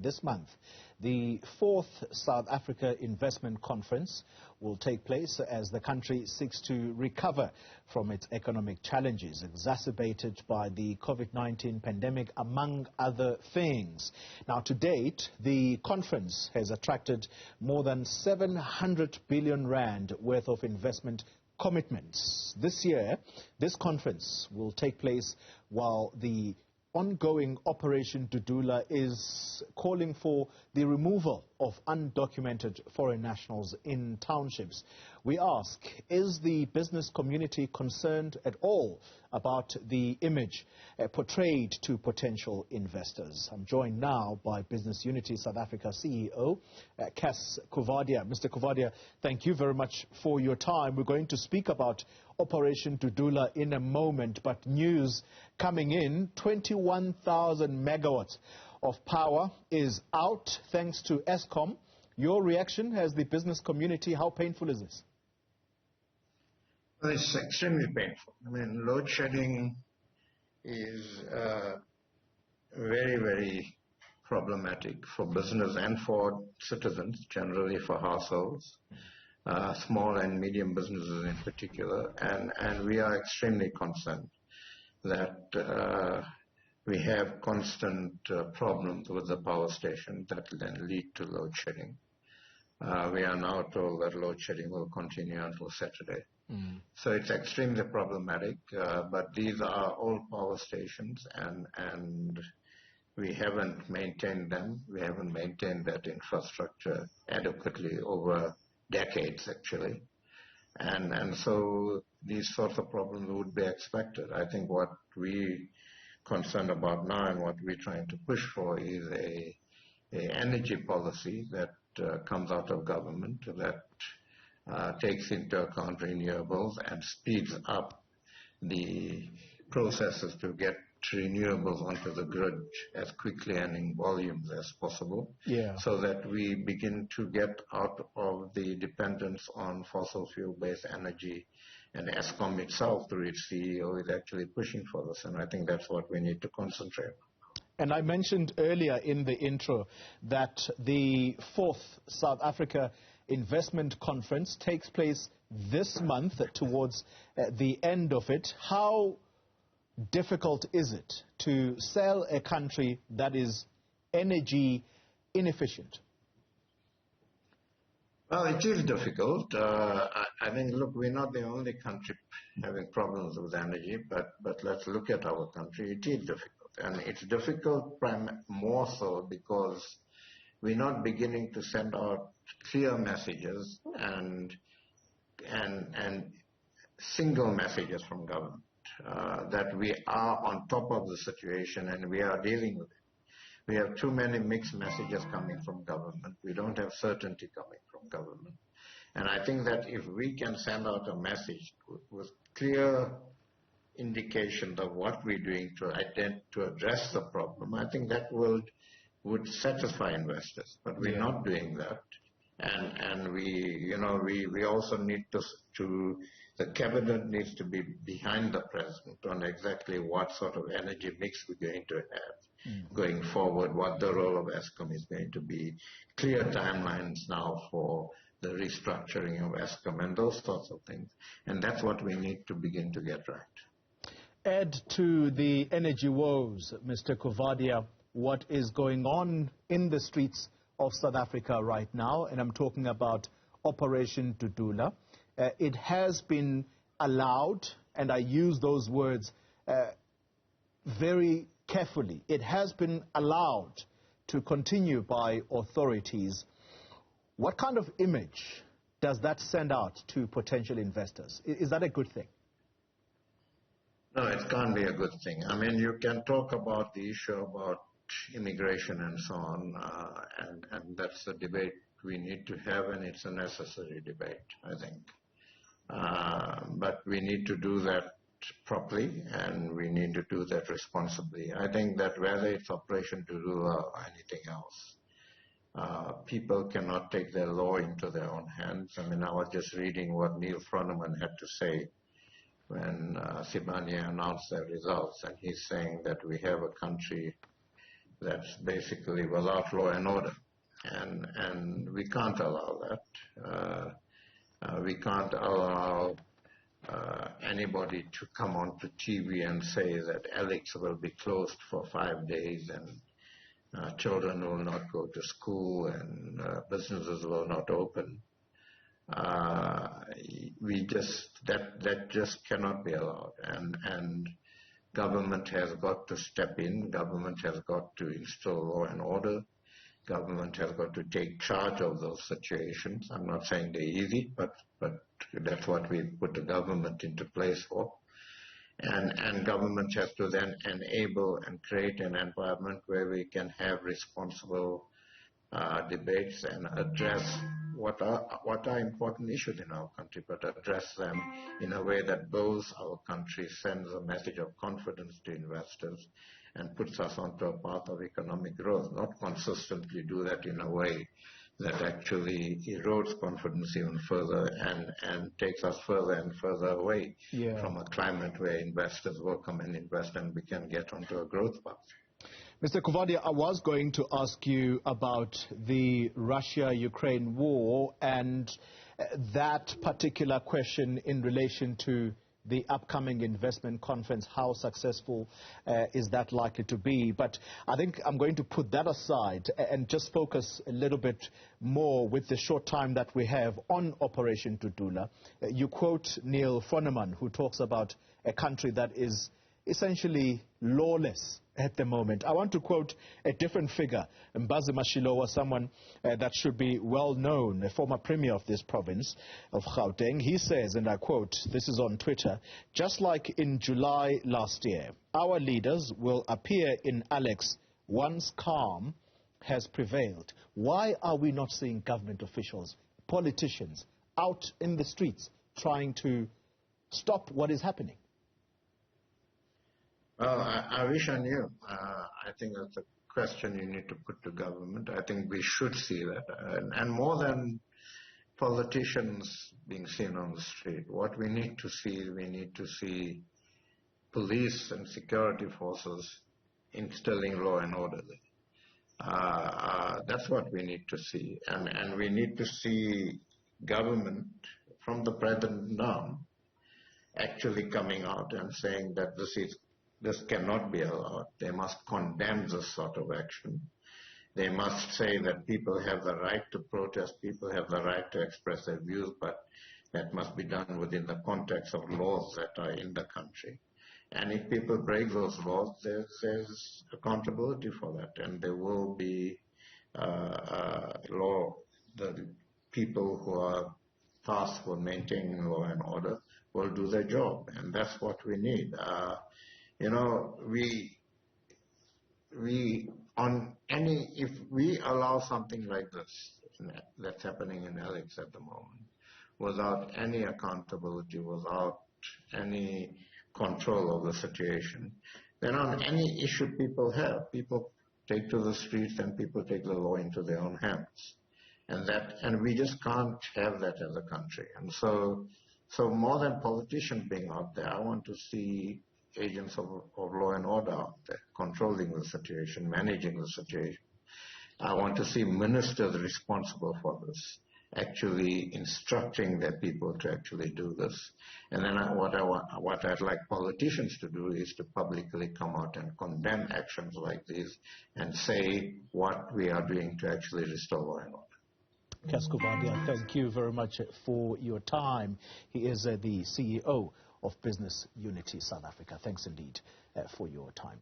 This month, the 4th South Africa Investment Conference will take place as the country seeks to recover from its economic challenges exacerbated by the COVID-19 pandemic, among other things. Now, to date, the conference has attracted more than 700 billion rand worth of investment commitments. This year, this conference will take place while the ongoing Operation Dudula is calling for the removal of undocumented foreign nationals in townships. We ask, is the business community concerned at all about the image portrayed to potential investors? I'm joined now by Business Unity South Africa CEO, Coovadia. Mr. Coovadia, thank you very much for your time. We're going to speak about Operation Dudula in a moment, but news coming in, 21,000 megawatts of power is out thanks to Eskom. Your reaction as the business community, how painful is this? Well, it's extremely painful. I mean, load shedding is very, very problematic for business and for citizens, generally for households, small and medium businesses in particular, and we are extremely concerned that we have constant problems with the power station that then lead to load shedding. We are now told that load shedding will continue until Saturday. So it's extremely problematic, but these are old power stations and we haven't maintained them. We haven't maintained that infrastructure adequately over decades, actually. And so these sorts of problems would be expected. I think what we concerned about now and what we're trying to push for is a energy policy that comes out of government that takes into account renewables and speeds up the processes to get renewables onto the grid as quickly and in volumes as possible, so that we begin to get out of the dependence on fossil fuel-based energy. And Eskom itself, through its CEO, is actually pushing for this, and I think that's what we need to concentrate on. And I mentioned earlier in the intro that the 4th South Africa Investment Conference takes place this month towards the end of it. How difficult is it to sell a country that is energy inefficient? Well, it is difficult. I think, look, we're not the only country having problems with energy, but let's look at our country. It is difficult. And it's difficult more so because we're not beginning to send out clear messages and single messages from government that we are on top of the situation and we are dealing with it. We have too many mixed messages coming from government. We don't have certainty coming from government. And I think that if we can send out a message with clear indications of what we're doing to address the problem, I think that would satisfy investors. But we're not doing that. And we also need to the cabinet needs to be behind the president on exactly what sort of energy mix we're going to have going forward, what the role of Eskom is going to be, clear timelines now for the restructuring of Eskom and those sorts of things. And that's what we need to begin to get right. Add to the energy woes, Mr. Coovadia, what is going on in the streets of South Africa right now, and I'm talking about Operation Dudula. It has been allowed, and I use those words very carefully, it has been allowed to continue by authorities. What kind of image does that send out to potential investors? Is that a good thing? No, it can't be a good thing. I mean, you can talk about the issue about immigration and so on, and that's a debate we need to have, and it's a necessary debate, I think. But we need to do that properly, and we need to do that responsibly. I think that whether it's Operation Dudula or anything else, people cannot take their law into their own hands. I mean, I was just reading what Neil Froneman had to say when Sibanye announced their results, and he's saying that we have a country that's basically without law and order. And we can't allow that. We can't allow anybody to come onto TV and say that Alex will be closed for 5 days and children will not go to school and businesses will not open. That just cannot be allowed. And government has got to step in. Government has got to instill law and order. Government has got to take charge of those situations. I'm not saying they're easy, but that's what we put the government into place for. And government has to then enable and create an environment where we can have responsible debates and address what are important issues in our country, but address them in a way that builds our country, sends a message of confidence to investors, and puts us onto a path of economic growth, not consistently do that in a way that actually erodes confidence even further and takes us further and further away from a climate where investors will come and invest and we can get onto a growth path. Mr. Coovadia, I was going to ask you about the Russia-Ukraine war and that particular question in relation to the upcoming investment conference. How successful is that likely to be? But I think I'm going to put that aside and just focus a little bit more with the short time that we have on Operation Dudula. You quote Neil Froneman, who talks about a country that is essentially lawless at the moment. I want to quote a different figure, Mbazi Mashilowa, someone that should be well known, a former premier of this province of Gauteng. He says, and I quote, this is on Twitter, "Just like in July last year, our leaders will appear in Alex once calm has prevailed." Why are we not seeing government officials, politicians, out in the streets trying to stop what is happening? Well, I wish I knew. I think that's a question you need to put to government. I think we should see that. And more than politicians being seen on the street, what we need to see police and security forces instilling law and order. That's what we need to see. And we need to see government from the president down actually coming out and saying that this cannot be allowed. They must condemn this sort of action. They must say that people have the right to protest, people have the right to express their views, but that must be done within the context of laws that are in the country. And if people break those laws, there's accountability for that, and there will be the people who are tasked with maintaining law and order will do their job, and that's what we need. If we allow something like this that's happening in Alex at the moment, without any accountability, without any control of the situation, then on any issue people take to the streets and people take the law into their own hands. And we just can't have that as a country. And so more than politicians being out there, I want to see agents of law and order out there controlling the situation, managing the situation. I want to see ministers responsible for this actually instructing their people to actually do this. And then what I'd like politicians to do is to publicly come out and condemn actions like these and say what we are doing to actually restore law and order. Coovadia, thank you very much for your time. He is the CEO of Business Unity South Africa. Thanks indeed for your time.